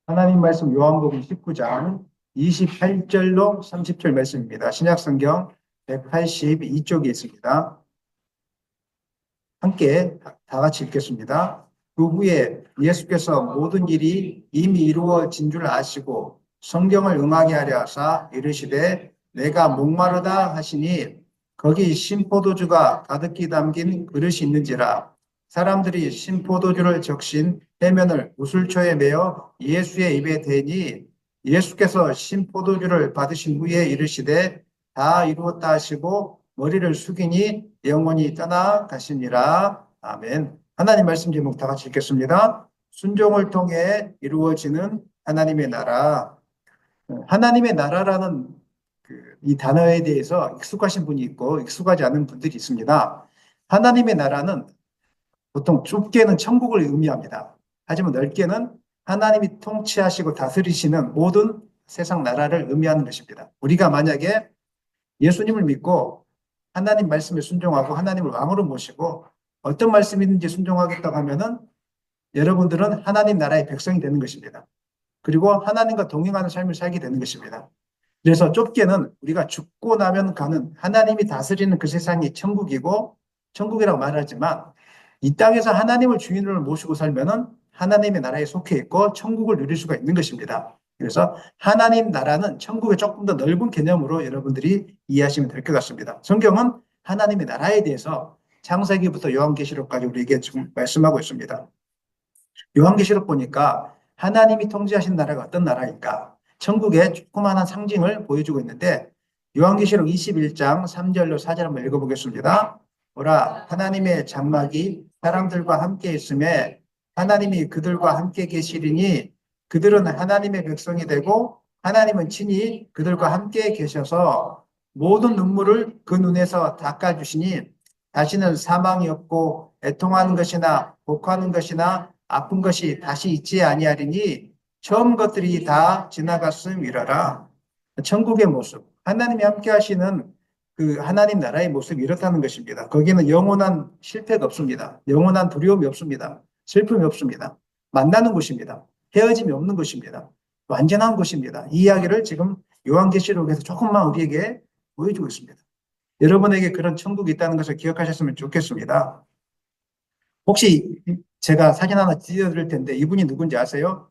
하나님 말씀 요한복음 19장 28절로 30절 말씀입니다. 신약성경 182쪽에 있습니다. 함께 다 같이 읽겠습니다. 그 후에 예수께서 모든 일이 이미 이루어진 줄 아시고 성경을 응하게 하려 하사 이르시되 내가 목마르다 하시니 거기 신포도주가 가득히 담긴 그릇이 있는지라. 사람들이 신포도주를 적신 해면을 우슬초에 매어 예수의 입에 대니 예수께서 신포도주를 받으신 후에 이르시되 다 이루었다 하시고 머리를 숙이니 영원히 떠나가시니라. 아멘. 하나님 말씀 제목 다 같이 읽겠습니다. 순종을 통해 이루어지는 하나님의 나라. 하나님의 나라라는 이 단어에 대해서 익숙하신 분이 있고 익숙하지 않은 분들이 있습니다. 하나님의 나라는 보통 좁게는 천국을 의미합니다. 하지만 넓게는 하나님이 통치하시고 다스리시는 모든 세상 나라를 의미하는 것입니다. 우리가 만약에 예수님을 믿고 하나님 말씀에 순종하고 하나님을 왕으로 모시고 어떤 말씀이든지 순종하겠다고 하면은 여러분들은 하나님 나라의 백성이 되는 것입니다. 그리고 하나님과 동행하는 삶을 살게 되는 것입니다. 그래서 좁게는 우리가 죽고 나면 가는 하나님이 다스리는 그 세상이 천국이고 천국이라고 말하지만 이 땅에서 하나님을 주인으로 모시고 살면은 하나님의 나라에 속해 있고 천국을 누릴 수가 있는 것입니다. 그래서 하나님 나라는 천국의 조금 더 넓은 개념으로 여러분들이 이해하시면 될 것 같습니다. 성경은 하나님의 나라에 대해서 창세기부터 요한계시록까지 우리에게 지금 말씀하고 있습니다. 요한계시록 보니까 하나님이 통치하신 나라가 어떤 나라일까? 천국의 조그마한 상징을 보여주고 있는데 요한계시록 21장 3절로 4절 한번 읽어보겠습니다. 보라, 하나님의 장막이 사람들과 함께 있음에 하나님이 그들과 함께 계시리니 그들은 하나님의 백성이 되고 하나님은 친히 그들과 함께 계셔서 모든 눈물을 그 눈에서 닦아주시니 다시는 사망이 없고 애통하는 것이나 복하는 것이나 아픈 것이 다시 있지 아니하리니 처음 것들이 다 지나갔음이라라. 천국의 모습, 하나님이 함께 하시는 그 하나님 나라의 모습이 이렇다는 것입니다. 거기는 영원한 실패가 없습니다. 영원한 두려움이 없습니다. 슬픔이 없습니다. 만나는 곳입니다. 헤어짐이 없는 곳입니다. 완전한 곳입니다. 이 이야기를 지금 요한계시록에서 조금만 우리에게 보여주고 있습니다. 여러분에게 그런 천국이 있다는 것을 기억하셨으면 좋겠습니다. 혹시 제가 사진 하나 띄워드릴 텐데 이분이 누군지 아세요?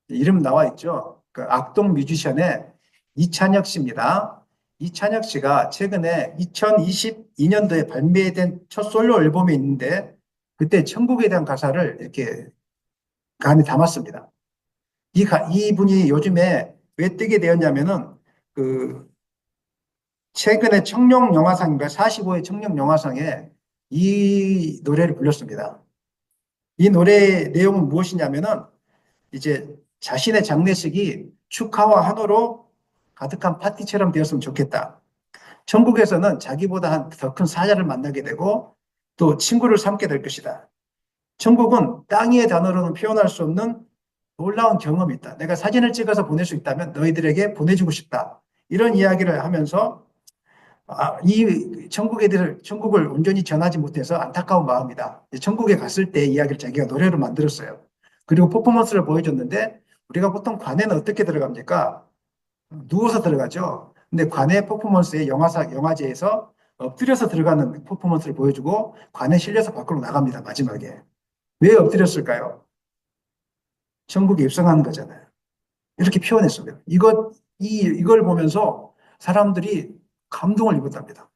이름 나와 있죠. 그 악동 뮤지션의 이찬혁 씨입니다. 이찬혁 씨가 최근에 2022년도에 발매된 첫 솔로 앨범이 있는데 그때 천국에 대한 가사를 이렇게 간에 담았습니다. 이분이 요즘에 왜 뜨게 되었냐면은 그 최근에 청룡 영화상인가 45회 청룡 영화상에 이 노래를 불렀습니다. 이 노래의 내용은 무엇이냐면은 이제 자신의 장례식이 축하와 환호로 가득한 파티처럼 되었으면 좋겠다. 천국에서는 자기보다 더 큰 사자를 만나게 되고 또 친구를 삼게 될 것이다. 천국은 땅의 단어로는 표현할 수 없는 놀라운 경험이 있다. 내가 사진을 찍어서 보낼 수 있다면 너희들에게 보내주고 싶다. 이런 이야기를 하면서 이 천국을 온전히 전하지 못해서 안타까운 마음이다. 천국에 갔을 때 이야기를 자기가 노래로 만들었어요. 그리고 퍼포먼스를 보여줬는데 우리가 보통 관에는 어떻게 들어갑니까? 누워서 들어가죠. 근데 관의 퍼포먼스에 영화제에서 엎드려서 들어가는 퍼포먼스를 보여주고 관에 실려서 밖으로 나갑니다. 마지막에. 왜 엎드렸을까요? 천국에 입성하는 거잖아요. 이렇게 표현했습니다. 이걸 보면서 사람들이 감동을 입었답니다.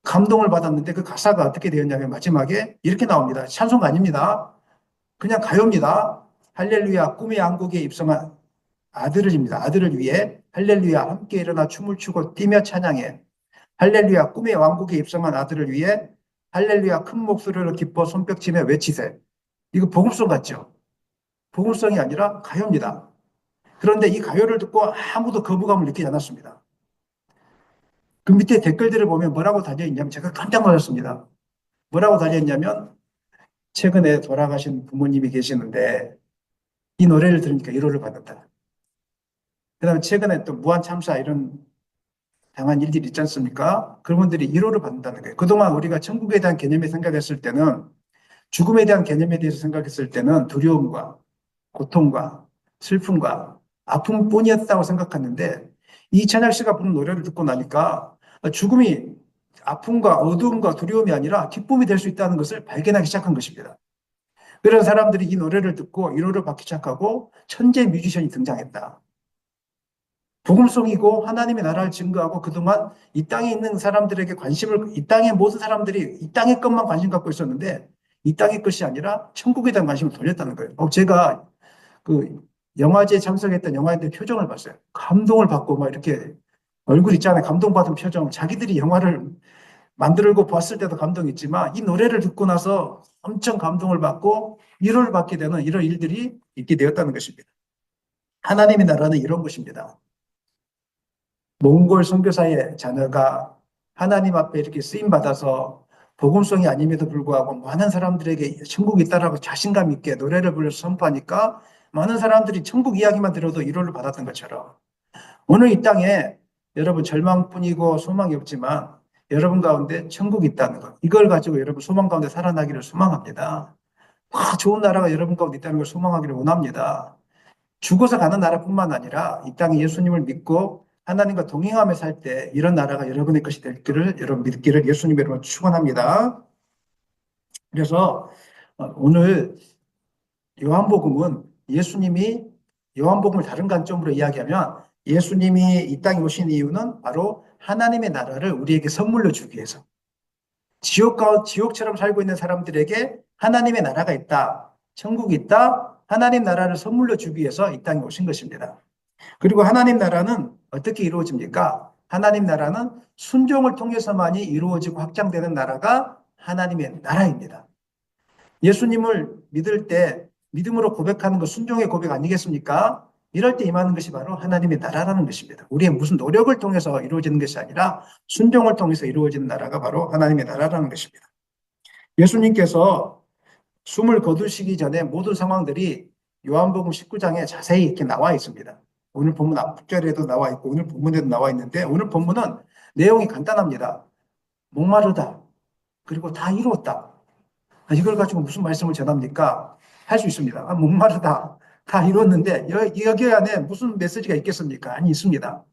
감동을 받았는데 그 가사가 어떻게 되었냐면 마지막에 이렇게 나옵니다. 찬송가 아닙니다. 그냥 가요입니다. 할렐루야, 꿈의 왕국에 입성한 아들을입니다. 아들을 위해 할렐루야, 함께 일어나 춤을 추고 뛰며 찬양해. 할렐루야, 꿈의 왕국에 입성한 아들을 위해 할렐루야, 큰 목소리로 기뻐 손뼉치며 외치세. 이거 복음송 같죠? 복음성이 아니라 가요입니다. 그런데 이 가요를 듣고 아무도 거부감을 느끼지 않았습니다. 그 밑에 댓글들을 보면 뭐라고 달려있냐면 제가 깜짝 놀랐습니다. 뭐라고 달려있냐면 최근에 돌아가신 부모님이 계시는데 이 노래를 들으니까 위로를 받았다. 그다음에 최근에 또 무한 참사 이런 당한 일들이 있지 않습니까? 그분들이 위로를 받는다는 거예요. 그동안 우리가 천국에 대한 개념에 생각했을 때는 죽음에 대한 개념에 대해서 생각했을 때는 두려움과 고통과 슬픔과 아픔뿐이었다고 생각했는데 이찬혁 씨가 부른 노래를 듣고 나니까 죽음이 아픔과 어두움과 두려움이 아니라 기쁨이 될 수 있다는 것을 발견하기 시작한 것입니다. 그런 사람들이 이 노래를 듣고 위로를 받기 시작하고 천재 뮤지션이 등장했다. 복음성이고 하나님의 나라를 증거하고 그동안 이 땅에 있는 사람들에게 관심을, 이 땅의 모든 사람들이 이 땅의 것만 관심 갖고 있었는데 이 땅의 것이 아니라 천국에 대한 관심을 돌렸다는 거예요. 제가 그 영화제에 참석했던 영화인들 표정을 봤어요. 감동을 받고 막 이렇게 얼굴 있잖아요. 감동받은 표정. 자기들이 영화를 만들고 봤을 때도 감동했지만 이 노래를 듣고 나서 엄청 감동을 받고 위로를 받게 되는 이런 일들이 있게 되었다는 것입니다. 하나님의 나라는 이런 것입니다. 몽골 선교사의 자녀가 하나님 앞에 이렇게 쓰임 받아서 복음성이 아님에도 불구하고 많은 사람들에게 천국이 있다라고 자신감 있게 노래를 불러서 선포하니까 많은 사람들이 천국 이야기만 들어도 위로를 받았던 것처럼 오늘 이 땅에 여러분 절망뿐이고 소망이 없지만 여러분 가운데 천국이 있다는 것. 이걸 가지고 여러분 소망 가운데 살아나기를 소망합니다. 좋은 나라가 여러분 가운데 있다는 걸 소망하기를 원합니다. 죽어서 가는 나라뿐만 아니라 이 땅에 예수님을 믿고 하나님과 동행하며 살 때 이런 나라가 여러분의 것이 될 줄을 여러분 믿기를 예수님의 이름으로 축원합니다. 그래서 오늘 요한복음은 예수님이 요한복음을 다른 관점으로 이야기하면 예수님이 이 땅에 오신 이유는 바로 하나님의 나라를 우리에게 선물로 주기 위해서 지옥처럼 살고 있는 사람들에게 하나님의 나라가 있다. 천국이 있다. 하나님 나라를 선물로 주기 위해서 이 땅에 오신 것입니다. 그리고 하나님 나라는 어떻게 이루어집니까? 하나님 나라는 순종을 통해서만이 이루어지고 확장되는 나라가 하나님의 나라입니다. 예수님을 믿을 때 믿음으로 고백하는 것 순종의 고백 아니겠습니까? 이럴 때 임하는 것이 바로 하나님의 나라라는 것입니다. 우리의 무슨 노력을 통해서 이루어지는 것이 아니라 순종을 통해서 이루어지는 나라가 바로 하나님의 나라라는 것입니다. 예수님께서 숨을 거두시기 전에 모든 상황들이 요한복음 19장에 자세히 이렇게 나와 있습니다. 오늘 본문 앞절에도 나와 있고 오늘 본문에도 나와 있는데 오늘 본문은 내용이 간단합니다. 목마르다. 그리고 다 이루었다. 이걸 가지고 무슨 말씀을 전합니까? 할 수 있습니다. 목마르다. 다 이뤘는데 여기 안에 무슨 메시지가 있겠습니까? 아니 있습니다.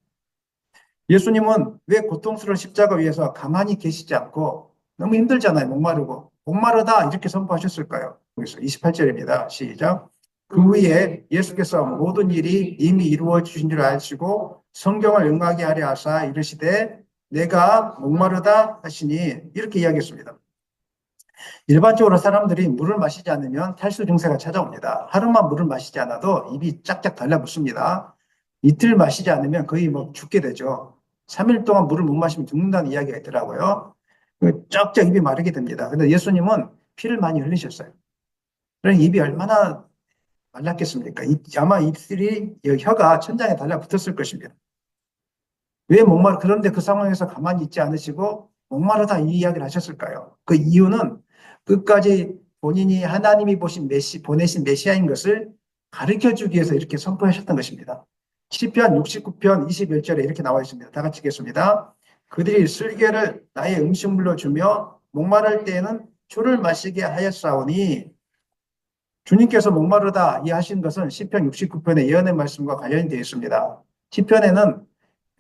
예수님은 왜 고통스러운 십자가 위에서 가만히 계시지 않고 너무 힘들잖아요. 목마르고. 목마르다 이렇게 선포하셨을까요? 여기서 28절입니다. 시작. 그 후에 예수께서 모든 일이 이미 이루어 주신 줄 아시고 성경을 응하게 하려 하사 이르시되 내가 목마르다 하시니 이렇게 이야기했습니다. 일반적으로 사람들이 물을 마시지 않으면 탈수 증세가 찾아옵니다. 하루만 물을 마시지 않아도 입이 짝짝 달라붙습니다. 이틀 마시지 않으면 거의 죽게 되죠. 3일 동안 물을 못 마시면 죽는다는 이야기가 있더라고요. 쩍쩍 입이 마르게 됩니다. 근데 예수님은 피를 많이 흘리셨어요. 그러니 입이 얼마나 말랐겠습니까? 아마 입술이 혀가 천장에 달라붙었을 것입니다. 왜 그런데 그 상황에서 가만히 있지 않으시고 목마르다 이 이야기를 하셨을까요? 그 이유는 끝까지 본인이 하나님이 보내신 메시아인 것을 가르쳐 주기 위해서 이렇게 선포하셨던 것입니다. 시편 69편 21절에 이렇게 나와 있습니다. 다 같이 읽겠습니다. 그들이 슬개를 나의 음식물로 주며 목마를 때에는 주를 마시게 하였사오니 주님께서 목마르다 이 하신 것은 시편 69편의 예언의 말씀과 관련이 되어 있습니다. 시편에는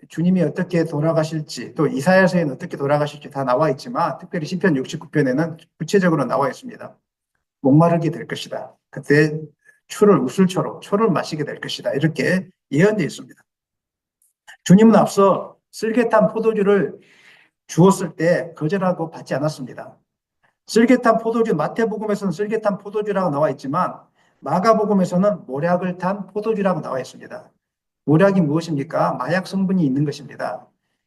주님이 어떻게 돌아가실지 또 이사야서에는 어떻게 돌아가실지 다 나와 있지만 특별히 시편 69편에는 구체적으로 나와 있습니다. 목마르게 될 것이다. 그때 우슬초로 초를 마시게 될 것이다. 이렇게 예언되어 있습니다. 주님은 앞서 쓸개탄 포도주를 주었을 때 거절하고 받지 않았습니다. 쓸개탄 포도주, 마태복음에서는 쓸개탄 포도주라고 나와 있지만 마가복음에서는 모략을 탄 포도주라고 나와 있습니다. 모략이 무엇입니까? 마약 성분이 있는 것입니다.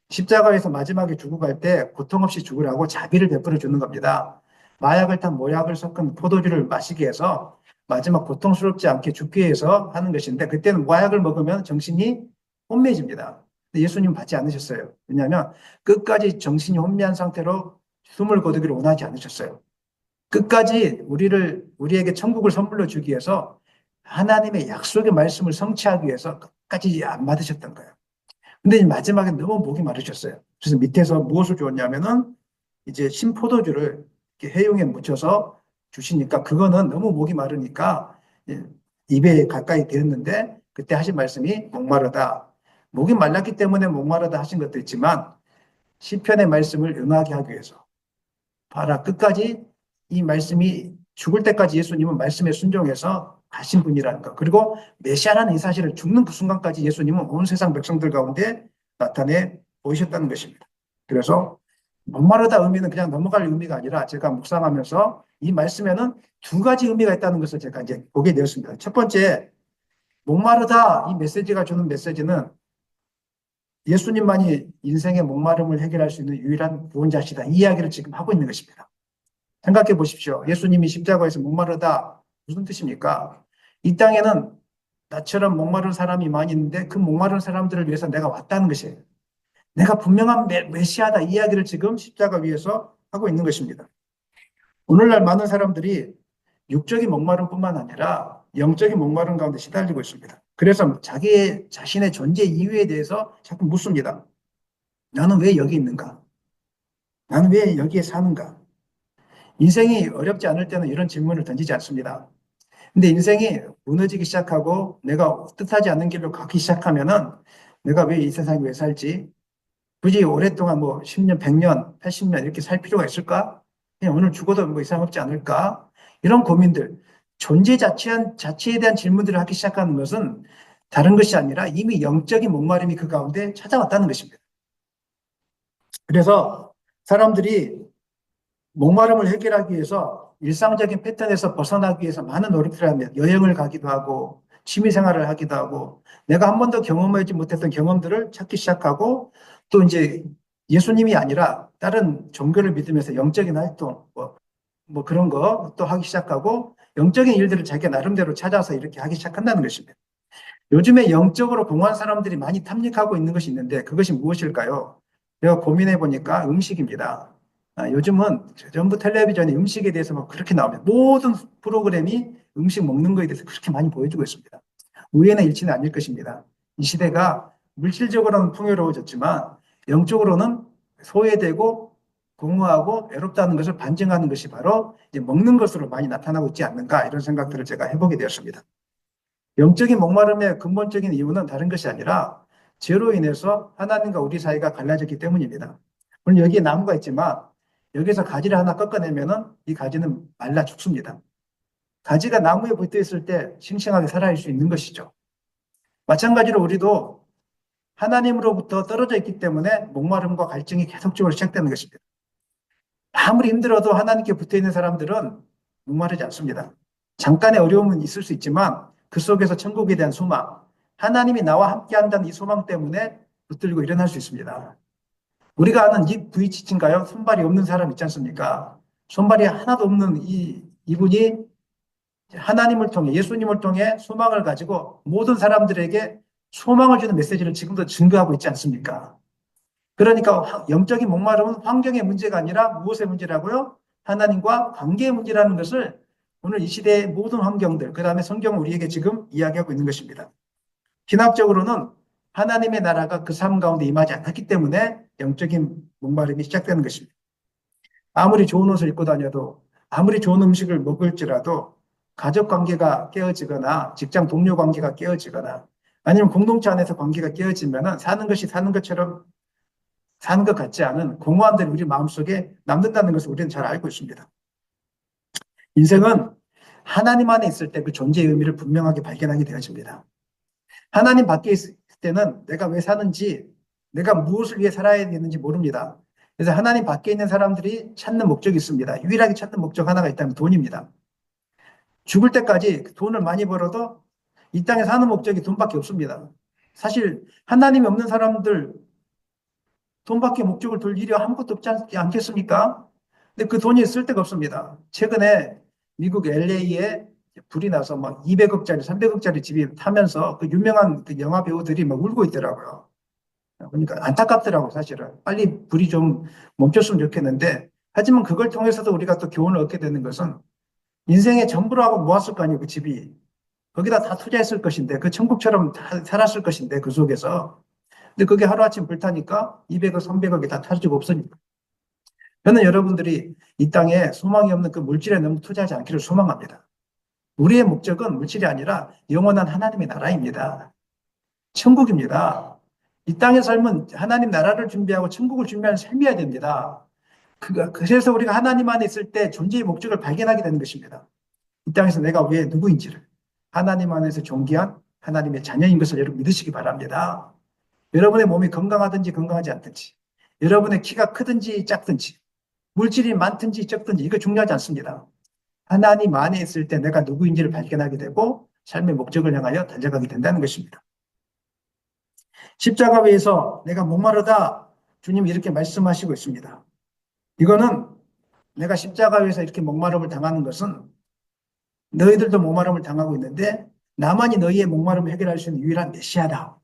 십자가에서 마지막에 죽어갈 때 고통 없이 죽으라고 자비를 베풀어 주는 겁니다. 마약을 탄 모약을 섞은 포도주를 마시게 해서 마지막 고통스럽지 않게 죽게 해서 하는 것인데 그때는 마약을 먹으면 정신이 혼미해집니다. 근데 예수님 받지 않으셨어요. 왜냐하면 끝까지 정신이 혼미한 상태로 숨을 거두기를 원하지 않으셨어요. 끝까지 우리에게 천국을 선물로 주기 위해서 하나님의 약속의 말씀을 성취하기 위해서 끝까지 안 받으셨던 거예요. 근데 마지막에 너무 목이 마르셨어요. 그래서 밑에서 무엇을 주었냐면은 이제 신포도주를 이렇게 해용에 묻혀서 주시니까 그거는 너무 목이 마르니까 입에 가까이 되었는데 그때 하신 말씀이 목마르다. 목이 말랐기 때문에 목마르다 하신 것도 있지만 시편의 말씀을 응하게 하기 위해서 봐라 끝까지 이 말씀이 죽을 때까지 예수님은 말씀에 순종해서 가신 분이라는 것. 그리고 메시아라는 이 사실을 죽는 그 순간까지 예수님은 온 세상 백성들 가운데 나타내 보이셨다는 것입니다. 그래서 목마르다 의미는 그냥 넘어갈 의미가 아니라 제가 묵상하면서 이 말씀에는 두 가지 의미가 있다는 것을 제가 이제 보게 되었습니다. 첫 번째, 목마르다 이 메시지가 주는 메시지는 예수님만이 인생의 목마름을 해결할 수 있는 유일한 구원자시다. 이 이야기를 지금 하고 있는 것입니다. 생각해 보십시오. 예수님이 십자가에서 목마르다 무슨 뜻입니까? 이 땅에는 나처럼 목마른 사람이 많이 있는데 그 목마른 사람들을 위해서 내가 왔다는 것이에요. 내가 분명한 메시아다 이 이야기를 지금 십자가 위에서 하고 있는 것입니다. 오늘날 많은 사람들이 육적인 목마름뿐만 아니라 영적인 목마름 가운데 시달리고 있습니다. 그래서 자신의 존재 이유에 대해서 자꾸 묻습니다. 나는 왜 여기 있는가? 나는 왜 여기에 사는가? 인생이 어렵지 않을 때는 이런 질문을 던지지 않습니다. 근데 인생이 무너지기 시작하고 내가 뜻하지 않는 길로 가기 시작하면은 내가 왜 이 세상에 왜 살지? 굳이 오랫동안 뭐 10년, 100년, 80년 이렇게 살 필요가 있을까? 그냥 오늘 죽어도 뭐 이상 없지 않을까? 이런 고민들, 자체에 대한 질문들을 하기 시작하는 것은 다른 것이 아니라 이미 영적인 목마름이 그 가운데 찾아왔다는 것입니다. 그래서 사람들이 목마름을 해결하기 위해서 일상적인 패턴에서 벗어나기 위해서 많은 노력들을 합니다. 여행을 가기도 하고 취미 생활을 하기도 하고 내가 한 번도 경험하지 못했던 경험들을 찾기 시작하고 또 이제 예수님이 아니라 다른 종교를 믿으면서 영적인 활동 뭐 그런 거 또 하기 시작하고 영적인 일들을 자기가 나름대로 찾아서 이렇게 하기 시작한다는 것입니다. 요즘에 영적으로 공허한 사람들이 많이 탐닉하고 있는 것이 있는데 그것이 무엇일까요? 제가 고민해 보니까 음식입니다. 요즘은 전부 텔레비전에 음식에 대해서 막 그렇게 나옵니다. 모든 프로그램이 음식 먹는 거에 대해서 그렇게 많이 보여주고 있습니다. 우연의 일치는 아닐 것입니다. 이 시대가 물질적으로는 풍요로워졌지만 영적으로는 소외되고 공허하고 외롭다는 것을 반증하는 것이 바로 이제 먹는 것으로 많이 나타나고 있지 않는가 이런 생각들을 제가 해보게 되었습니다. 영적인 목마름의 근본적인 이유는 다른 것이 아니라 죄로 인해서 하나님과 우리 사이가 갈라졌기 때문입니다. 물론 여기에 나무가 있지만 여기서 가지를 하나 꺾어내면은 이 가지는 말라 죽습니다. 가지가 나무에 붙어 있을 때 싱싱하게 살아있을 수 있는 것이죠. 마찬가지로 우리도 하나님으로부터 떨어져 있기 때문에 목마름과 갈증이 계속적으로 시작되는 것입니다. 아무리 힘들어도 하나님께 붙어 있는 사람들은 목마르지 않습니다. 잠깐의 어려움은 있을 수 있지만 그 속에서 천국에 대한 소망, 하나님이 나와 함께 한다는 이 소망 때문에 붙들고 일어날 수 있습니다. 우리가 아는 이 부이치친가요? 손발이 없는 사람 있지 않습니까? 손발이 하나도 없는 이분이 하나님을 통해 예수님을 통해 소망을 가지고 모든 사람들에게 소망을 주는 메시지를 지금도 증거하고 있지 않습니까? 그러니까 영적인 목마름은 환경의 문제가 아니라 무엇의 문제라고요? 하나님과 관계의 문제라는 것을 오늘 이 시대의 모든 환경들, 그 다음에 성경은 우리에게 지금 이야기하고 있는 것입니다. 신학적으로는 하나님의 나라가 그 삶 가운데 임하지 않았기 때문에 영적인 목마름이 시작되는 것입니다. 아무리 좋은 옷을 입고 다녀도 아무리 좋은 음식을 먹을지라도 가족 관계가 깨어지거나 직장 동료 관계가 깨어지거나 아니면 공동체 안에서 관계가 깨어지면 사는 것이 사는 것처럼 사는 것 같지 않은 공허함들이 우리 마음속에 남는다는 것을 우리는 잘 알고 있습니다. 인생은 하나님 안에 있을 때 그 존재의 의미를 분명하게 발견하게 되어집니다. 하나님 밖에 있을 때는 내가 왜 사는지, 내가 무엇을 위해 살아야 되는지 모릅니다. 그래서 하나님 밖에 있는 사람들이 찾는 목적이 있습니다. 유일하게 찾는 목적 하나가 있다면 돈입니다. 죽을 때까지 돈을 많이 벌어도 이 땅에 사는 목적이 돈밖에 없습니다. 사실 하나님이 없는 사람들 돈밖에 목적을 둘 일이 아무것도 없지 않겠습니까? 근데 그 돈이 쓸 데가 없습니다. 최근에 미국 LA에 불이 나서 막 200억짜리, 300억짜리 집이 타면서 그 유명한 그 영화 배우들이 막 울고 있더라고요. 그러니까 안타깝더라고요, 사실은. 빨리 불이 좀 멈췄으면 좋겠는데, 하지만 그걸 통해서도 우리가 또 교훈을 얻게 되는 것은 인생의 전부라고 모았을 거 아니에요, 그 집이. 거기다 다 투자했을 것인데, 그 천국처럼 다 살았을 것인데, 그 속에서. 근데 그게 하루아침 불타니까 200억, 300억이 다 타지고 없으니까. 저는 여러분들이 이 땅에 소망이 없는 그 물질에 너무 투자하지 않기를 소망합니다. 우리의 목적은 물질이 아니라 영원한 하나님의 나라입니다. 천국입니다. 이 땅의 삶은 하나님 나라를 준비하고 천국을 준비하는 삶이어야 됩니다. 그래서 우리가 하나님 안에 있을 때 존재의 목적을 발견하게 되는 것입니다. 이 땅에서 내가 왜 누구인지를 하나님 안에서 존귀한 하나님의 자녀인 것을 여러분 믿으시기 바랍니다. 여러분의 몸이 건강하든지 건강하지 않든지, 여러분의 키가 크든지 작든지, 물질이 많든지 적든지 이거 중요하지 않습니다. 하나님 안에 있을 때 내가 누구인지를 발견하게 되고 삶의 목적을 향하여 달려가게 된다는 것입니다. 십자가 위에서 내가 목마르다 주님이 이렇게 말씀하시고 있습니다. 이거는 내가 십자가 위에서 이렇게 목마름을 당하는 것은 너희들도 목마름을 당하고 있는데 나만이 너희의 목마름을 해결할 수 있는 유일한 메시아다.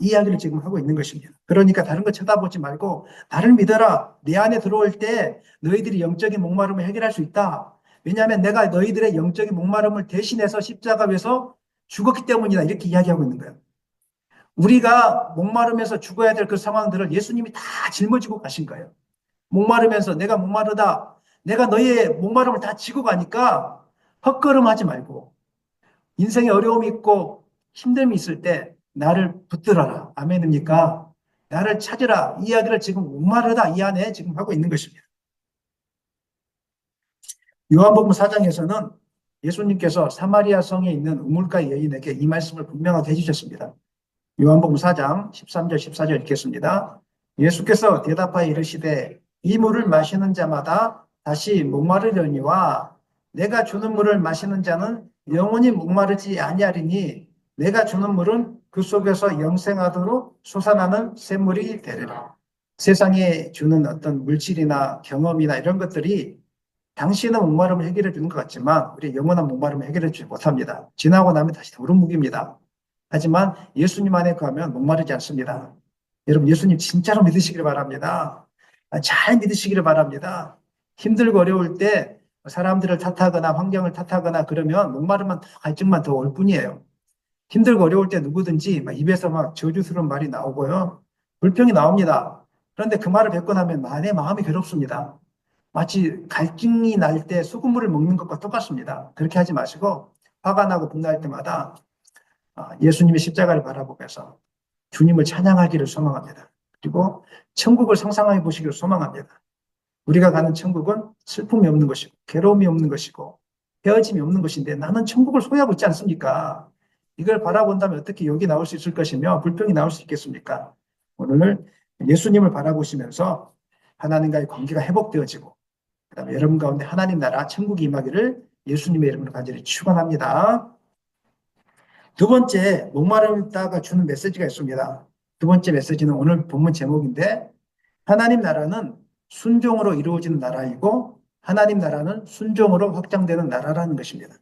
이 이야기를 지금 하고 있는 것입니다. 그러니까 다른 거 쳐다보지 말고 나를 믿어라. 내 안에 들어올 때 너희들이 영적인 목마름을 해결할 수 있다. 왜냐하면 내가 너희들의 영적인 목마름을 대신해서 십자가 위에서 죽었기 때문이다. 이렇게 이야기하고 있는 거예요. 우리가 목마르면서 죽어야 될 그 상황들을 예수님이 다 짊어지고 가신 거예요. 목마르면서 내가 목마르다. 내가 너희의 목마름을 다 지고 가니까 헛걸음하지 말고 인생에 어려움이 있고 힘듦이 있을 때 나를 붙들어라. 아멘입니까? 나를 찾으라. 이 이야기를 지금 목마르다 이 안에 지금 하고 있는 것입니다. 요한복음 4장에서는 예수님께서 사마리아 성에 있는 우물가 여인에게 이 말씀을 분명하게 해주셨습니다. 요한복음 4장 13절 14절 읽겠습니다. 예수께서 대답하여 이르시되 이 물을 마시는 자마다 다시 목마르려니와 내가 주는 물을 마시는 자는 영원히 목마르지 아니하리니 내가 주는 물은 그 속에서 영생하도록 솟아나는 샘물이 되리라. 세상에 주는 어떤 물질이나 경험이나 이런 것들이 당신의 목마름을 해결해 주는 것 같지만 우리 영원한 목마름을 해결해 주지 못합니다. 지나고 나면 다시 도루묵입니다. 하지만 예수님 안에 가면 목마르지 않습니다. 여러분 예수님 진짜로 믿으시기를 바랍니다. 잘 믿으시기를 바랍니다. 힘들고 어려울 때 사람들을 탓하거나 환경을 탓하거나 그러면 목마름만 더 갈증만 더 올 뿐이에요. 힘들고 어려울 때 누구든지 입에서 막 저주스러운 말이 나오고요. 불평이 나옵니다. 그런데 그 말을 뱉고 나면 내 마음이 괴롭습니다. 마치 갈증이 날 때 소금물을 먹는 것과 똑같습니다. 그렇게 하지 마시고 화가 나고 분노할 때마다 예수님의 십자가를 바라보면서 주님을 찬양하기를 소망합니다. 그리고 천국을 상상해 보시기를 소망합니다. 우리가 가는 천국은 슬픔이 없는 것이고 괴로움이 없는 것이고 헤어짐이 없는 것인데 나는 천국을 소유하고 있지 않습니까? 이걸 바라본다면 어떻게 욕이 나올 수 있을 것이며 불평이 나올 수 있겠습니까? 오늘 예수님을 바라보시면서 하나님과의 관계가 회복되어지고 그다음에 여러분 가운데 하나님 나라 천국이 임하기를 예수님의 이름으로 간절히 축원합니다. 두 번째 목마르다가 주는 메시지가 있습니다. 두 번째 메시지는 오늘 본문 제목인데 하나님 나라는 순종으로 이루어지는 나라이고 하나님 나라는 순종으로 확장되는 나라라는 것입니다.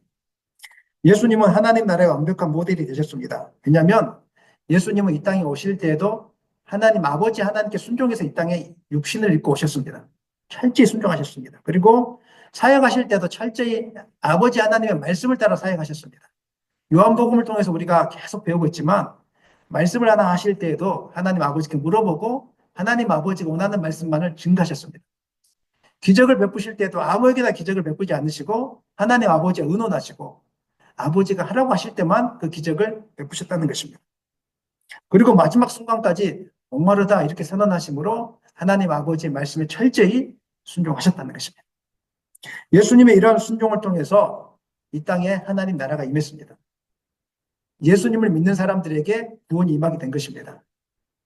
예수님은 하나님 나라의 완벽한 모델이 되셨습니다. 왜냐하면 예수님은 이 땅에 오실 때에도 하나님 아버지 하나님께 순종해서 이 땅에 육신을 입고 오셨습니다. 철저히 순종하셨습니다. 그리고 사역하실 때도 철저히 아버지 하나님의 말씀을 따라 사역하셨습니다. 요한복음을 통해서 우리가 계속 배우고 있지만 말씀을 하나 하실 때에도 하나님 아버지께 물어보고 하나님 아버지가 원하는 말씀만을 증가하셨습니다. 기적을 베푸실 때도 아무에게나 기적을 베푸지 않으시고 하나님 아버지와 의논하시고 아버지가 하라고 하실 때만 그 기적을 베푸셨다는 것입니다. 그리고 마지막 순간까지 목마르다 이렇게 선언하심으로 하나님 아버지의 말씀에 철저히 순종하셨다는 것입니다. 예수님의 이러한 순종을 통해서 이 땅에 하나님 나라가 임했습니다. 예수님을 믿는 사람들에게 구원이 임하게 된 것입니다.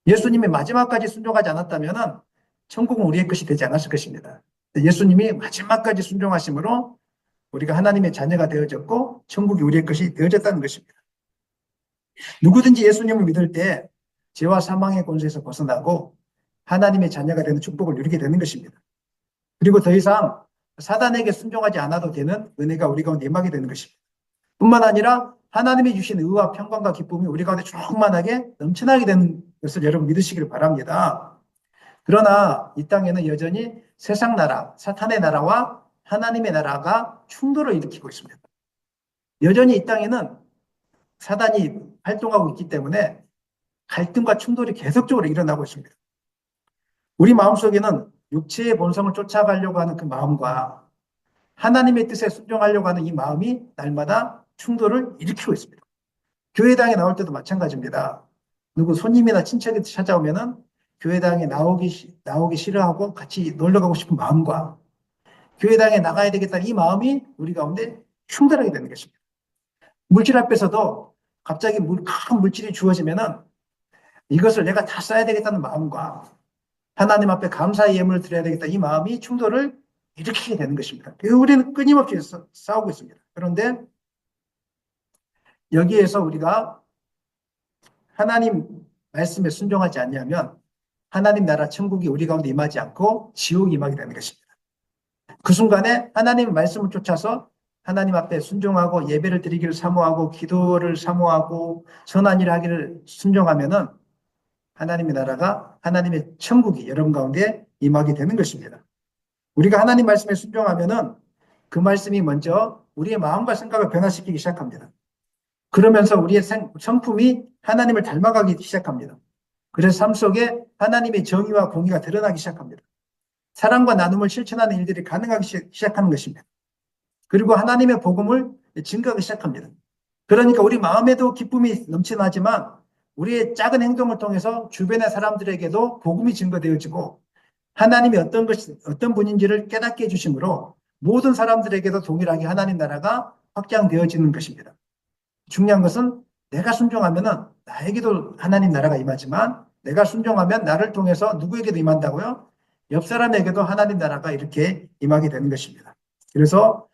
예수님이 마지막까지 순종하지 않았다면 천국은 우리의 것이 되지 않았을 것입니다. 예수님이 마지막까지 순종하심으로 우리가 하나님의 자녀가 되어졌고 천국이 우리의 것이 되어졌다는 것입니다. 누구든지 예수님을 믿을 때 죄와 사망의 권세에서 벗어나고 하나님의 자녀가 되는 축복을 누리게 되는 것입니다. 그리고 더 이상 사단에게 순종하지 않아도 되는 은혜가 우리 가운데 임하게 되는 것입니다. 뿐만 아니라 하나님이 주신 의와 평강과 기쁨이 우리 가운데 충만하게 넘쳐나게 되는 것을 여러분 믿으시기를 바랍니다. 그러나 이 땅에는 여전히 세상 나라, 사탄의 나라와 하나님의 나라가 충돌을 일으키고 있습니다. 여전히 이 땅에는 사단이 활동하고 있기 때문에 갈등과 충돌이 계속적으로 일어나고 있습니다. 우리 마음속에는 육체의 본성을 쫓아가려고 하는 그 마음과 하나님의 뜻에 순종하려고 하는 이 마음이 날마다 충돌을 일으키고 있습니다. 교회당에 나올 때도 마찬가지입니다. 누구 손님이나 친척이 찾아오면은 교회당에 나오기 싫어하고 같이 놀러 가고 싶은 마음과 교회당에 나가야 되겠다는 이 마음이 우리 가운데 충돌하게 되는 것입니다. 물질 앞에서도 갑자기 큰 물질이 주어지면은 이것을 내가 다 써야 되겠다는 마음과 하나님 앞에 감사의 예물을 드려야 되겠다 이 마음이 충돌을 일으키게 되는 것입니다. 우리는 끊임없이 싸우고 있습니다. 그런데 여기에서 우리가 하나님 말씀에 순종하지 않냐면 하나님 나라 천국이 우리 가운데 임하지 않고 지옥이 임하게 되는 것입니다. 그 순간에 하나님 말씀을 쫓아서 하나님 앞에 순종하고 예배를 드리기를 사모하고 기도를 사모하고 선한 일을 하기를 순종하면은 하나님의 나라가 하나님의 천국이 여러분 가운데 임하게 되는 것입니다. 우리가 하나님 말씀에 순종하면은 그 말씀이 먼저 우리의 마음과 생각을 변화시키기 시작합니다. 그러면서 우리의 성품이 하나님을 닮아가기 시작합니다. 그래서 삶 속에 하나님의 정의와 공의가 드러나기 시작합니다. 사랑과 나눔을 실천하는 일들이 가능하기 시작하는 것입니다. 그리고 하나님의 복음을 증거하기 시작합니다. 그러니까 우리 마음에도 기쁨이 넘쳐나지만 우리의 작은 행동을 통해서 주변의 사람들에게도 복음이 증거되어지고 하나님이 어떤 분인지를 깨닫게 해주심으로 모든 사람들에게도 동일하게 하나님 나라가 확장되어지는 것입니다. 중요한 것은 내가 순종하면은 나에게도 하나님 나라가 임하지만 내가 순종하면 나를 통해서 누구에게도 임한다고요? 옆 사람에게도 하나님 나라가 이렇게 임하게 되는 것입니다. 그래서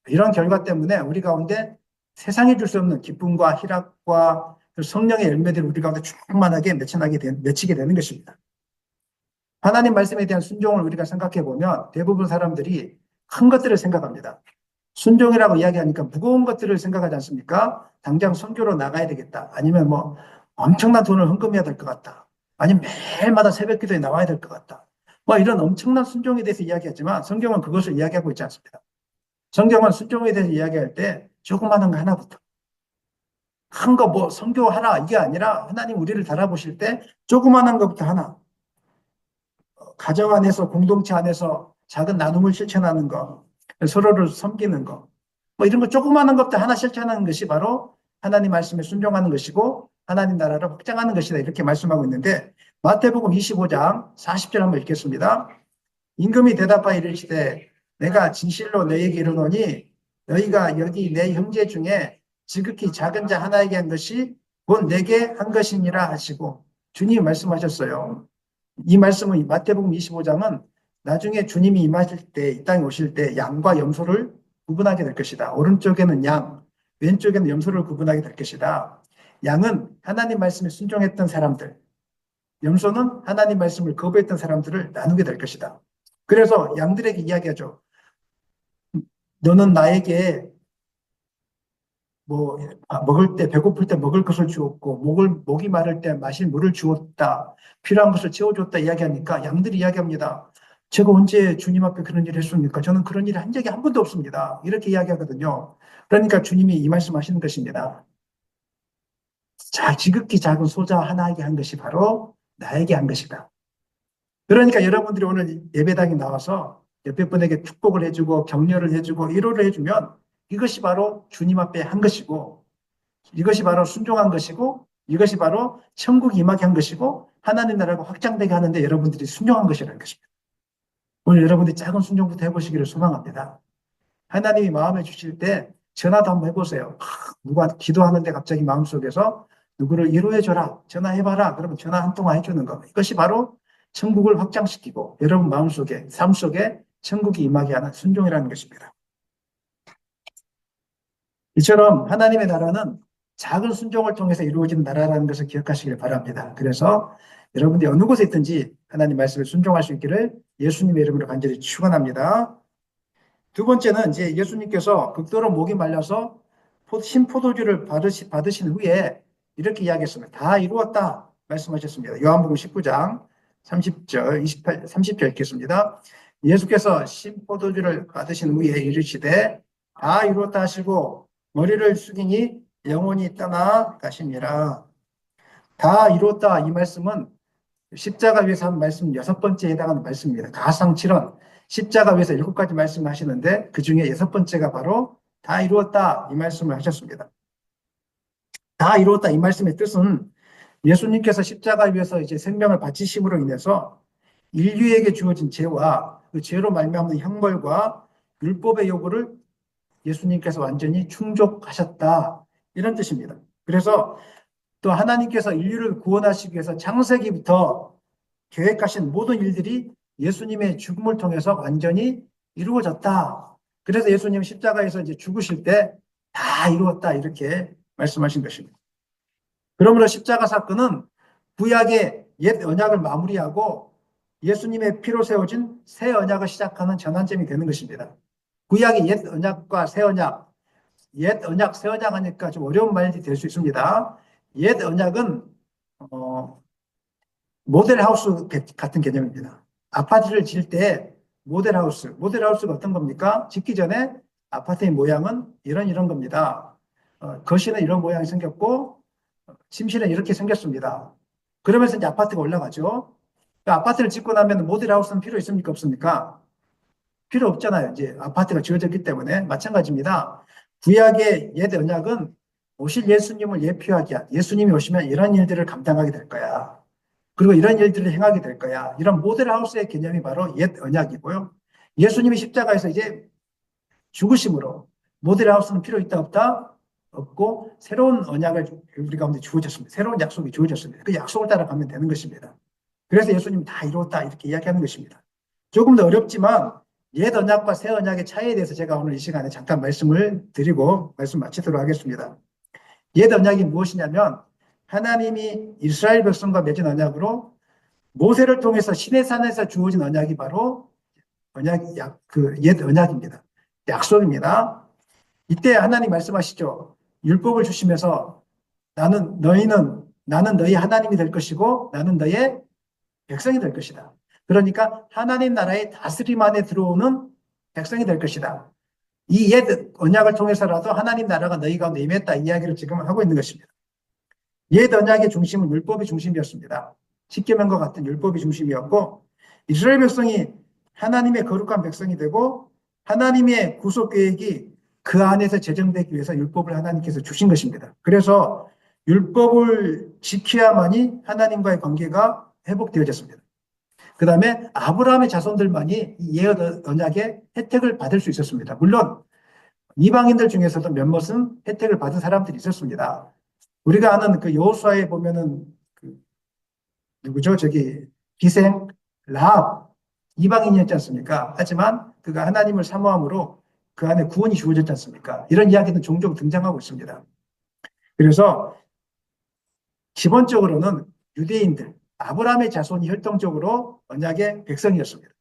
이런 결과 때문에 우리 가운데 세상이 줄 수 없는 기쁨과 희락과 성령의 열매들을 우리 가운데 충만하게 맺히게 되는 것입니다. 하나님 말씀에 대한 순종을 우리가 생각해 보면 대부분 사람들이 큰 것들을 생각합니다. 순종이라고 이야기하니까 무거운 것들을 생각하지 않습니까? 당장 선교로 나가야 되겠다. 아니면 뭐 엄청난 돈을 헌금해야 될 것 같다. 아니면 매일마다 새벽 기도에 나와야 될 것 같다. 뭐 이런 엄청난 순종에 대해서 이야기하지만 성경은 그것을 이야기하고 있지 않습니다. 성경은 순종에 대해서 이야기할 때 조그마한 거 하나부터 큰 거 뭐 선교하라 이게 아니라 하나님 우리를 달아보실 때 조그마한 것부터 하나 가정 안에서 공동체 안에서 작은 나눔을 실천하는 거 서로를 섬기는 거 뭐 이런 거 조그마한 것부터 하나 실천하는 것이 바로 하나님 말씀에 순종하는 것이고 하나님 나라를 확장하는 것이다 이렇게 말씀하고 있는데 마태복음 25장 40절 한번 읽겠습니다. 임금이 대답하여 이르시되 내가 진실로 너희에게 이르노니 너희가 여기 내 형제 중에 지극히 작은 자 하나에게 한 것이 곧 내게 한 것이니라 하시고 주님이 말씀하셨어요. 이 말씀은 마태복음 25장은 나중에 주님이 임하실 때 이 땅에 오실 때 양과 염소를 구분하게 될 것이다. 오른쪽에는 양, 왼쪽에는 염소를 구분하게 될 것이다. 양은 하나님 말씀에 순종했던 사람들, 염소는 하나님 말씀을 거부했던 사람들을 나누게 될 것이다. 그래서 양들에게 이야기하죠. 너는 나에게 뭐 먹을 때 배고플 때 먹을 것을 주었고 목이 마를 때 마실 물을 주었다. 필요한 것을 채워줬다 이야기하니까 양들이 이야기합니다. 제가 언제 주님 앞에 그런 일을 했습니까? 저는 그런 일을 한 적이 한 번도 없습니다. 이렇게 이야기하거든요. 그러니까 주님이 이 말씀하시는 것입니다. 자, 지극히 작은 소자 하나에게 한 것이 바로 나에게 한 것이다. 그러니까 여러분들이 오늘 예배당에 나와서 옆에 분에게 축복을 해주고 격려를 해주고 위로를 해주면 이것이 바로 주님 앞에 한 것이고 이것이 바로 순종한 것이고 이것이 바로 천국이 임하게 한 것이고 하나님 나라가 확장되게 하는데 여러분들이 순종한 것이라는 것입니다. 오늘 여러분들이 작은 순종부터 해보시기를 소망합니다. 하나님이 마음에 주실 때 전화도 한번 해보세요. 누가 기도하는데 갑자기 마음속에서 누구를 위로해줘라 전화해봐라 그러면 전화 한 통화 해주는 것 이것이 바로 천국을 확장시키고 여러분 마음속에 삶 속에 천국이 임하게 하는 순종이라는 것입니다. 이처럼 하나님의 나라는 작은 순종을 통해서 이루어지는 나라라는 것을 기억하시길 바랍니다. 그래서 여러분들이 어느 곳에 있든지 하나님 말씀에 순종할 수 있기를 예수님의 이름으로 간절히 축원합니다. 두 번째는 이제 예수님께서 극도로 목이 말라서 신포도주를 받으신 후에 이렇게 이야기했습니다. 다 이루었다 말씀하셨습니다. 요한복음 19장 30절, 28, 30절 읽겠습니다. 예수께서 신포도주를 받으신 후에 이르시되 다 이루었다 하시고 머리를 숙이니 영혼이 떠나 가시니라. 다 이루었다 이 말씀은 십자가 위에서 한 말씀 6번째에 해당하는 말씀입니다. 가상칠언 십자가 위에서 7가지 말씀을 하시는데 그 중에 6번째가 바로 다 이루었다 이 말씀을 하셨습니다. 다 이루었다 이 말씀의 뜻은 예수님께서 십자가 위에서 이제 생명을 바치심으로 인해서 인류에게 주어진 죄와 그 죄로 말미암는 형벌과 율법의 요구를 예수님께서 완전히 충족하셨다 이런 뜻입니다. 그래서 또 하나님께서 인류를 구원하시기 위해서 창세기부터 계획하신 모든 일들이 예수님의 죽음을 통해서 완전히 이루어졌다. 그래서 예수님 십자가에서 이제 죽으실 때 다 이루었다 이렇게 말씀하신 것입니다. 그러므로 십자가 사건은 구약의 옛 언약을 마무리하고 예수님의 피로 세워진 새 언약을 시작하는 전환점이 되는 것입니다. 구약의 옛 언약과 새 언약, 옛 언약, 새 언약 하니까 좀 어려운 말이 될 수 있습니다. 옛 언약은 모델하우스 같은 개념입니다. 아파트를 지을 때 모델하우스가 어떤 겁니까? 짓기 전에 아파트의 모양은 이런 겁니다. 거실은 이런 모양이 생겼고 침실은 이렇게 생겼습니다. 그러면서 이제 아파트가 올라가죠. 그 아파트를 짓고 나면 모델하우스는 필요 있습니까? 없습니까? 필요 없잖아요. 이제 아파트가 지어졌기 때문에 마찬가지입니다. 구약의 옛 언약은 오실 예수님을 예표하게 한 예수님이 오시면 이런 일들을 감당하게 될 거야. 그리고 이런 일들을 행하게 될 거야. 이런 모델하우스의 개념이 바로 옛 언약이고요. 예수님이 십자가에서 이제 죽으심으로 모델하우스는 필요 있다 없다? 없고 새로운 언약을 우리 가운데 주어졌습니다. 새로운 약속이 주어졌습니다. 그 약속을 따라가면 되는 것입니다. 그래서 예수님 다 이루었다 이렇게 이야기하는 것입니다. 조금 더 어렵지만 옛 언약과 새 언약의 차이에 대해서 제가 오늘 이 시간에 잠깐 말씀을 드리고 말씀 마치도록 하겠습니다. 옛 언약이 무엇이냐면 하나님이 이스라엘 백성과 맺은 언약으로 모세를 통해서 시내산에서 주어진 언약이 바로 옛 언약입니다. 약속입니다. 이때 하나님 말씀하시죠. 율법을 주시면서 나는 너희 하나님이 될 것이고 나는 너의 백성이 될 것이다. 그러니까 하나님 나라의 다스림 안에 들어오는 백성이 될 것이다. 이 옛 언약을 통해서라도 하나님 나라가 너희 가운데 임했다 이야기를 지금 하고 있는 것입니다. 옛 언약의 중심은 율법이 중심이었습니다. 십계명과 같은 율법이 중심이었고 이스라엘 백성이 하나님의 거룩한 백성이 되고 하나님의 구속 계획이 그 안에서 제정되기 위해서 율법을 하나님께서 주신 것입니다. 그래서 율법을 지켜야만이 하나님과의 관계가 회복되어졌습니다. 그 다음에 아브라함의 자손들만이 이 옛 언약의 혜택을 받을 수 있었습니다. 물론 이방인들 중에서도 몇몇은 혜택을 받은 사람들이 있었습니다. 우리가 아는 그 여호수아에 보면은 누구죠? 기생 라합 이방인이었지 않습니까? 하지만 그가 하나님을 사모함으로 그 안에 구원이 주어졌지 않습니까? 이런 이야기는 종종 등장하고 있습니다. 그래서 기본적으로는 유대인들, 아브라함의 자손이 혈통적으로 언약의 백성이었습니다.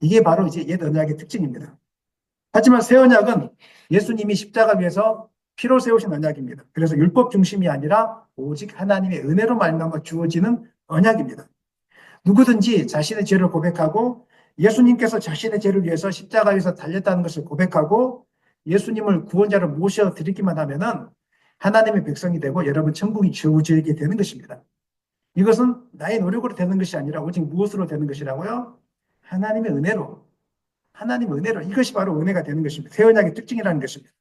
이게 바로 이제 옛 언약의 특징입니다. 하지만 새 언약은 예수님이 십자가 위에서 피로 세우신 언약입니다. 그래서 율법 중심이 아니라 오직 하나님의 은혜로 말미암아 주어지는 언약입니다. 누구든지 자신의 죄를 고백하고 예수님께서 자신의 죄를 위해서 십자가에서 달렸다는 것을 고백하고 예수님을 구원자로 모셔드리기만 하면은 하나님의 백성이 되고 여러분 천국이 주어지게 되는 것입니다. 이것은 나의 노력으로 되는 것이 아니라 오직 무엇으로 되는 것이라고요? 하나님의 은혜로. 하나님의 은혜로. 이것이 바로 은혜가 되는 것입니다. 새 언약의 특징이라는 것입니다.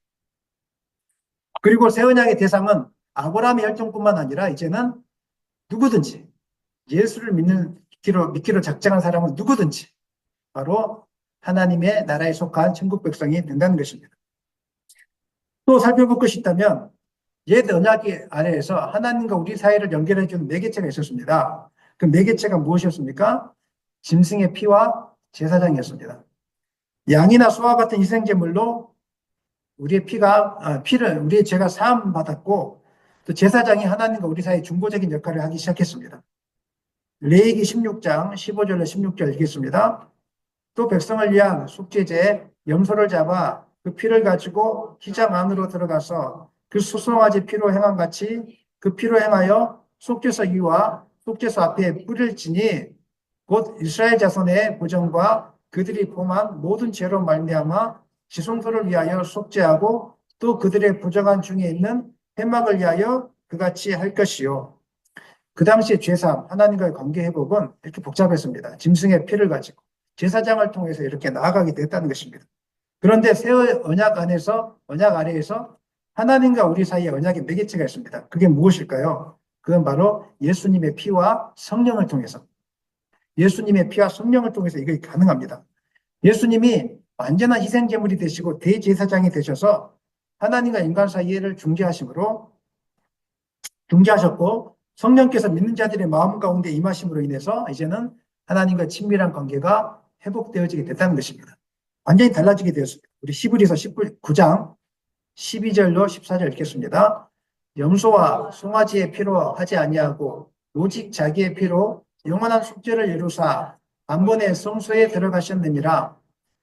그리고 새 언약의 대상은 아브라함의 혈통뿐만 아니라 이제는 누구든지 예수를 믿기로 작정한 사람은 누구든지 바로 하나님의 나라에 속한 천국 백성이 된다는 것입니다. 또 살펴볼 것이 있다면 옛 언약 아래에서 하나님과 우리 사이를 연결해주는 매개체가 있었습니다. 그 매개체가 무엇이었습니까? 짐승의 피와 제사장이었습니다. 양이나 소와 같은 희생제물로 우리의 우리의 죄가 사함 받았고 또 제사장이 하나님과 우리 사이의 중보적인 역할을 하기 시작했습니다. 레위기 16장 15절로 16절 읽겠습니다. 또 백성을 위한 속죄제 염소를 잡아 그 피를 가지고 기장 안으로 들어가서 그 수송아지 피로 행한 같이 그 피로 행하여 속죄소 위와 속죄소 앞에 뿌릴지니 곧 이스라엘 자손의 보정과 그들이 범한 모든 죄로 말미암아 지성소를 위하여 속죄하고 또 그들의 부정한 중에 있는 회막을 위하여 그같이 할 것이요. 그 당시에 죄사함, 하나님과의 관계 회복은 이렇게 복잡했습니다. 짐승의 피를 가지고 제사장을 통해서 이렇게 나아가게 됐다는 것입니다. 그런데 새 언약 아래에서 하나님과 우리 사이에 언약의 매개체가 있습니다. 그게 무엇일까요? 그건 바로 예수님의 피와 성령을 통해서, 예수님의 피와 성령을 통해서 이게 가능합니다. 예수님이 완전한 희생제물이 되시고 대제사장이 되셔서 하나님과 인간 사이를 중재하셨고, 성령께서 믿는 자들의 마음 가운데 임하심으로 인해서 이제는 하나님과 친밀한 관계가 회복되어지게 됐다는 것입니다. 완전히 달라지게 되었습니다. 우리 히브리서 19장 12절로 14절 읽겠습니다. 염소와 송아지의 피로 하지 아니하고 오직 자기의 피로 영원한 속죄를 이루사 단번에 성소에 들어가셨느니라.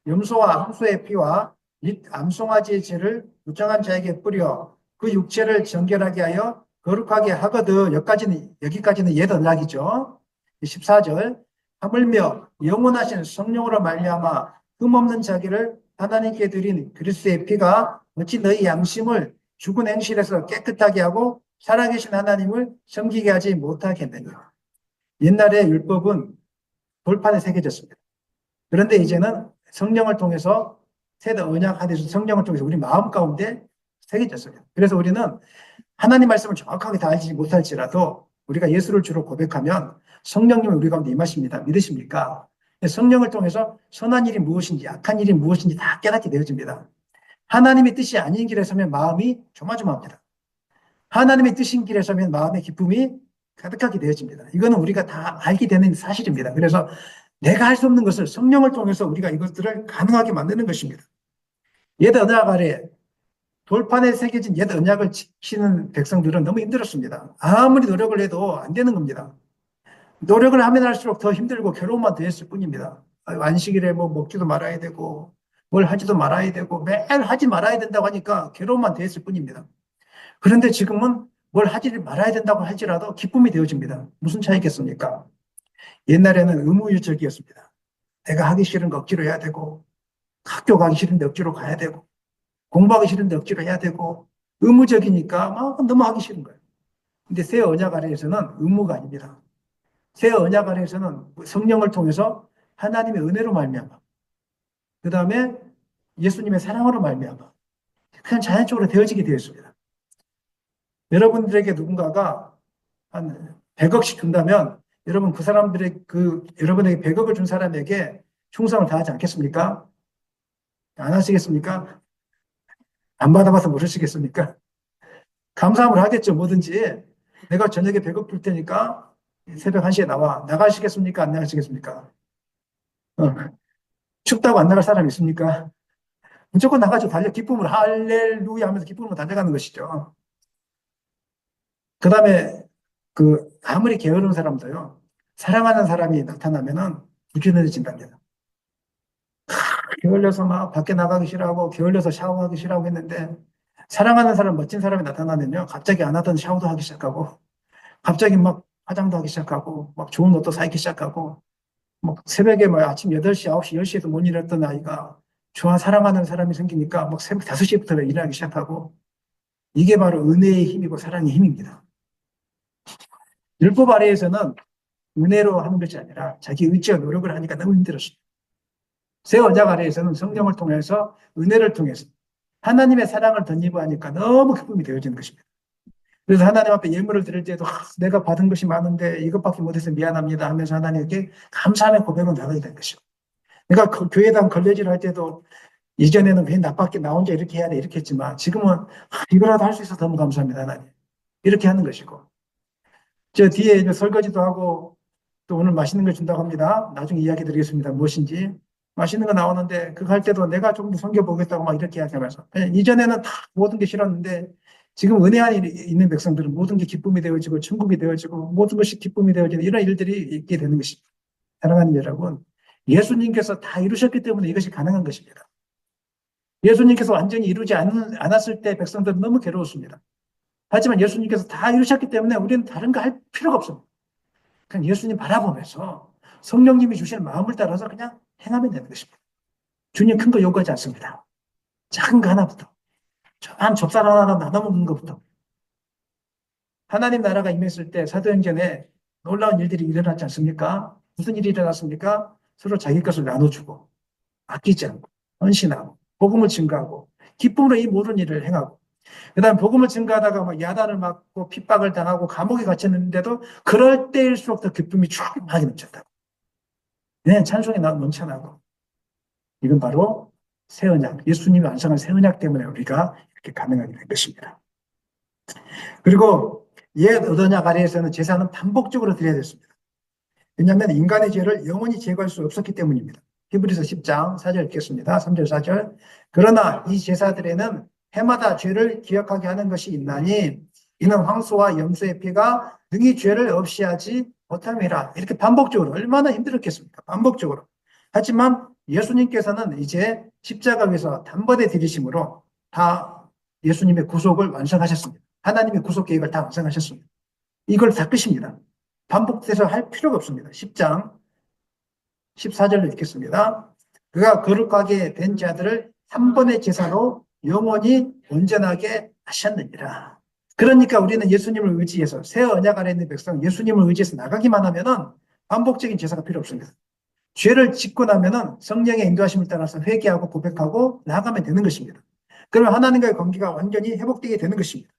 염소와 항소의 피와 및 암송아지의 죄를 부정한 자에게 뿌려 그 육체를 정결하게 하여 거룩하게 하거든. 여기까지는 옛 언약이죠. 14절. 하물며 영원하신 성령으로 말미암아 흠없는 자기를 하나님께 드린 그리스도의 피가 어찌 너희 양심을 죽은 행실에서 깨끗하게 하고 살아계신 하나님을 섬기게 하지 못하겠느냐. 옛날에 율법은 돌판에 새겨졌습니다. 그런데 이제는 성령을 통해서 새 언약 하듯이 성령을 통해서 우리 마음 가운데 새겨졌어요. 그래서 우리는 하나님 말씀을 정확하게 다 알지 못할지라도 우리가 예수를 주로 고백하면 성령님이 우리 가운데 임하십니다. 믿으십니까? 성령을 통해서 선한 일이 무엇인지 악한 일이 무엇인지 다 깨닫게 되어집니다. 하나님의 뜻이 아닌 길에 서면 마음이 조마조마합니다. 하나님의 뜻인 길에 서면 마음의 기쁨이 가득하게 되어집니다. 이거는 우리가 다 알게 되는 사실입니다. 그래서 내가 할 수 없는 것을 성령을 통해서 우리가 이것들을 가능하게 만드는 것입니다. 옛 언약 아래 돌판에 새겨진 옛 언약을 지키는 백성들은 너무 힘들었습니다. 아무리 노력을 해도 안 되는 겁니다. 노력을 하면 할수록 더 힘들고 괴로움만 더했을 뿐입니다. 안식일에 뭐 먹지도 말아야 되고 뭘 하지도 말아야 되고 매일 하지 말아야 된다고 하니까 괴로움만 더했을 뿐입니다. 그런데 지금은 뭘 하지 말아야 된다고 할지라도 기쁨이 되어집니다. 무슨 차이겠습니까? 옛날에는 의무유적이었습니다. 내가 하기 싫은 거 억지로 해야 되고 학교 가기 싫은데 억지로 가야 되고 공부하기 싫은데 억지로 해야 되고 의무적이니까 막 너무 하기 싫은 거예요. 근데 새 언약 아래에서는 의무가 아닙니다. 새 언약 아래에서는 성령을 통해서 하나님의 은혜로 말미암아, 그 다음에 예수님의 사랑으로 말미암아 그냥 자연적으로 되어지게 되었습니다. 여러분들에게 누군가가 한 100억씩 준다면 여러분 여러분에게 100억을 준 사람에게 충성을 다하지 않겠습니까? 안 하시겠습니까? 안 받아봐서 모르시겠습니까? 감사함을 하겠죠, 뭐든지. 내가 저녁에 100억 줄 테니까 새벽 1시에 나가시겠습니까? 안 나가시겠습니까? 어, 춥다고 안 나갈 사람 있습니까? 무조건 나가죠. 기쁨을 할렐루야 하면서 기쁨으로 달려가는 것이죠. 그 다음에 아무리 게으른 사람도요, 사랑하는 사람이 나타나면은 부지런해진답니다. 게을려서 막 밖에 나가기 싫어하고 게을려서 샤워하기 싫어하고 했는데 사랑하는 사람, 멋진 사람이 나타나면요, 갑자기 안 하던 샤워도 하기 시작하고 갑자기 막 화장도 하기 시작하고 막 좋은 옷도 사입기 시작하고 막 새벽에 막 아침 8시, 9시, 10시에도 못 일했던 아이가 사랑하는 사람이 생기니까 막 새벽 5시부터 일하기 시작하고 이게 바로 은혜의 힘이고 사랑의 힘입니다. 율법 아래에서는 은혜로 하는 것이 아니라 자기 의지와 노력을 하니까 너무 힘들었습니다. 새 언약 아래에서는 성령을 통해서 은혜를 통해서 하나님의 사랑을 덧입어하니까 너무 기쁨이 되어지는 것입니다. 그래서 하나님 앞에 예물을 드릴 때도 내가 받은 것이 많은데 이것밖에 못해서 미안합니다 하면서 하나님께 감사함의 고백을 나가게 된 것이고, 내가 교회당 걸레질 할 때도 이전에는 왜 나밖에 나 혼자 이렇게 해야 돼 이렇게 했지만 지금은 이거라도 할 수 있어서 너무 감사합니다 하나님, 이렇게 하는 것이고, 저 뒤에 이제 설거지도 하고 또 오늘 맛있는 걸 준다고 합니다. 나중에 이야기 드리겠습니다. 무엇인지. 맛있는 거 나오는데 그거 할 때도 내가 좀 더 섬겨보겠다고 막 이렇게 이야기하면서, 이전에는 다 모든 게 싫었는데 지금 은혜 안에 있는 백성들은 모든 게 기쁨이 되어지고 천국이 되어지고 모든 것이 기쁨이 되어지는 이런 일들이 있게 되는 것입니다. 사랑하는 여러분, 예수님께서 다 이루셨기 때문에 이것이 가능한 것입니다. 예수님께서 완전히 이루지 않았을 때 백성들은 너무 괴로웠습니다. 하지만 예수님께서 다 이루셨기 때문에 우리는 다른 거 할 필요가 없습니다. 그냥 예수님 바라보면서 성령님이 주시는 마음을 따라서 그냥 행하면 되는 것입니다. 주님 큰 거 요구하지 않습니다. 작은 거 하나부터. 한 좁쌀 하나 나눠 먹는 것부터. 하나님 나라가 임했을 때 사도행전에 놀라운 일들이 일어났지 않습니까? 무슨 일이 일어났습니까? 서로 자기 것을 나눠주고 아끼지 않고 헌신하고 복음을 증거하고 기쁨으로 이 모든 일을 행하고 그다음 복음을 증거하다가 막 야단을 맞고 핍박을 당하고 감옥에 갇혔는데도 그럴 때일수록 더 기쁨이 충만하게 넘쳤다고. 네, 찬송이 넘쳐나고 이건 바로 새 언약, 예수님이 완성한 새 언약 때문에 우리가 이렇게 가능하게 된 것입니다. 그리고 옛 언약 아래에서는 제사는 반복적으로 드려야 됐습니다. 왜냐하면 인간의 죄를 영원히 제거할 수 없었기 때문입니다. 히브리서 10장 4절 읽겠습니다. 3절 4절. 그러나 이 제사들에는 해마다 죄를 기억하게 하는 것이 있나니 이는 황소와 염소의 피가 능히 죄를 없이 하지 못함이라. 이렇게 반복적으로 얼마나 힘들었겠습니까? 반복적으로. 하지만 예수님께서는 이제 십자가 위에서 단번에 들이심으로 다 예수님의 구속을 완성하셨습니다. 하나님의 구속 계획을 다 완성하셨습니다. 이걸 다 끝입니다. 반복돼서 할 필요가 없습니다. 10장 14절로 읽겠습니다. 그가 거룩하게 된 자들을 한 번의 제사로 영원히 온전하게 하셨느니라. 그러니까 우리는 예수님을 의지해서 새 언약 아래 있는 백성 예수님을 의지해서 나가기만 하면은 반복적인 제사가 필요 없습니다. 죄를 짓고 나면은 성령의 인도하심을 따라서 회개하고 고백하고 나아가면 되는 것입니다. 그러면 하나님과의 관계가 완전히 회복되게 되는 것입니다.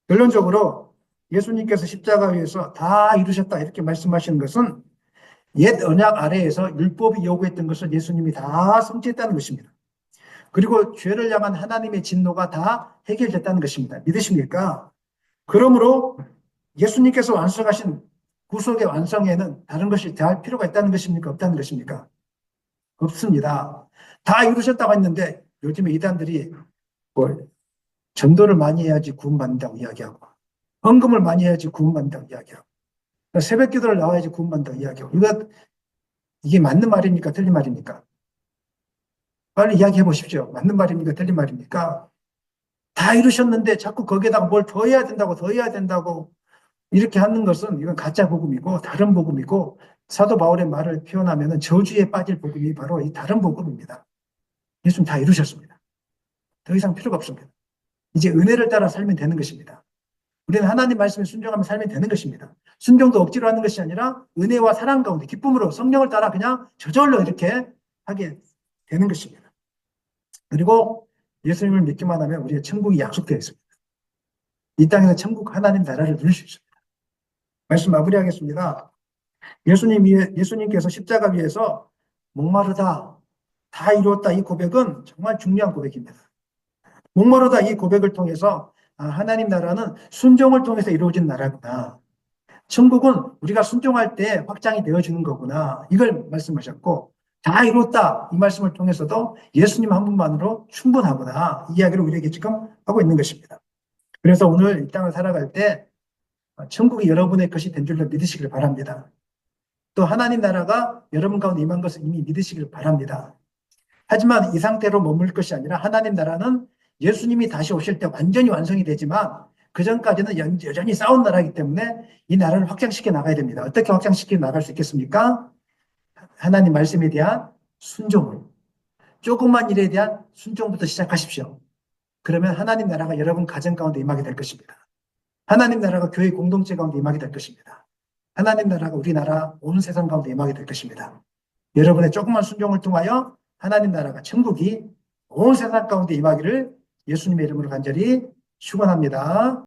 결론적으로 예수님께서 십자가 위에서 다 이루셨다 이렇게 말씀하시는 것은 옛 언약 아래에서 율법이 요구했던 것을 예수님이 다 성취했다는 것입니다. 그리고 죄를 향한 하나님의 진노가 다 해결됐다는 것입니다. 믿으십니까? 그러므로 예수님께서 완성하신 구속의 완성에는 다른 것이 더할 필요가 있다는 것입니까? 없다는 것입니까? 없습니다. 다 이루셨다고 했는데 요즘에 이단들이 뭐 전도를 많이 해야지 구원받는다고 이야기하고 헌금을 많이 해야지 구원받는다고 이야기하고 새벽 기도를 나와야지 구원받는다고 이야기하고 이게 맞는 말입니까? 틀린 말입니까? 빨리 이야기해 보십시오. 맞는 말입니까? 틀린 말입니까? 다 이루셨는데 자꾸 거기에다가 뭘 더 해야 된다고 더 해야 된다고 이렇게 하는 것은 이건 가짜 복음이고 다른 복음이고 사도 바울의 말을 표현하면 저주에 빠질 복음이 바로 이 다른 복음입니다. 예수님 다 이루셨습니다. 더 이상 필요가 없습니다. 이제 은혜를 따라 살면 되는 것입니다. 우리는 하나님 말씀에 순종하며 살면 되는 것입니다. 순종도 억지로 하는 것이 아니라 은혜와 사랑 가운데 기쁨으로 성령을 따라 그냥 저절로 이렇게 하게 되는 것입니다. 그리고 예수님을 믿기만 하면 우리의 천국이 약속되어 있습니다. 이 땅에서 하나님 나라를 누릴 수 있습니다. 말씀 마무리하겠습니다. 예수님께서 십자가 위에서 목마르다, 다 이루었다 이 고백은 정말 중요한 고백입니다. 목마르다 이 고백을 통해서 하나님 나라는 순종을 통해서 이루어진 나라구나. 천국은 우리가 순종할 때 확장이 되어지는 거구나. 이걸 말씀하셨고 다 이뤘다 이 말씀을 통해서도 예수님 한 분만으로 충분하구나. 이 이야기를 우리에게 지금 하고 있는 것입니다. 그래서 오늘 이 땅을 살아갈 때 천국이 여러분의 것이 된 줄로 믿으시길 바랍니다. 또 하나님 나라가 여러분 가운데 임한 것을 이미 믿으시길 바랍니다. 하지만 이 상태로 머물 것이 아니라 하나님 나라는 예수님이 다시 오실 때 완전히 완성이 되지만 그 전까지는 여전히 싸운 나라이기 때문에 이 나라를 확장시켜 나가야 됩니다. 어떻게 확장시켜 나갈 수 있겠습니까? 하나님 말씀에 대한 순종을. 조그만 일에 대한 순종부터 시작하십시오. 그러면 하나님 나라가 여러분 가정 가운데 임하게 될 것입니다. 하나님 나라가 교회 공동체 가운데 임하게 될 것입니다. 하나님 나라가 우리나라 온 세상 가운데 임하게 될 것입니다. 여러분의 조그만 순종을 통하여 하나님 나라가 천국이 온 세상 가운데 임하기를 예수님의 이름으로 간절히 축원합니다.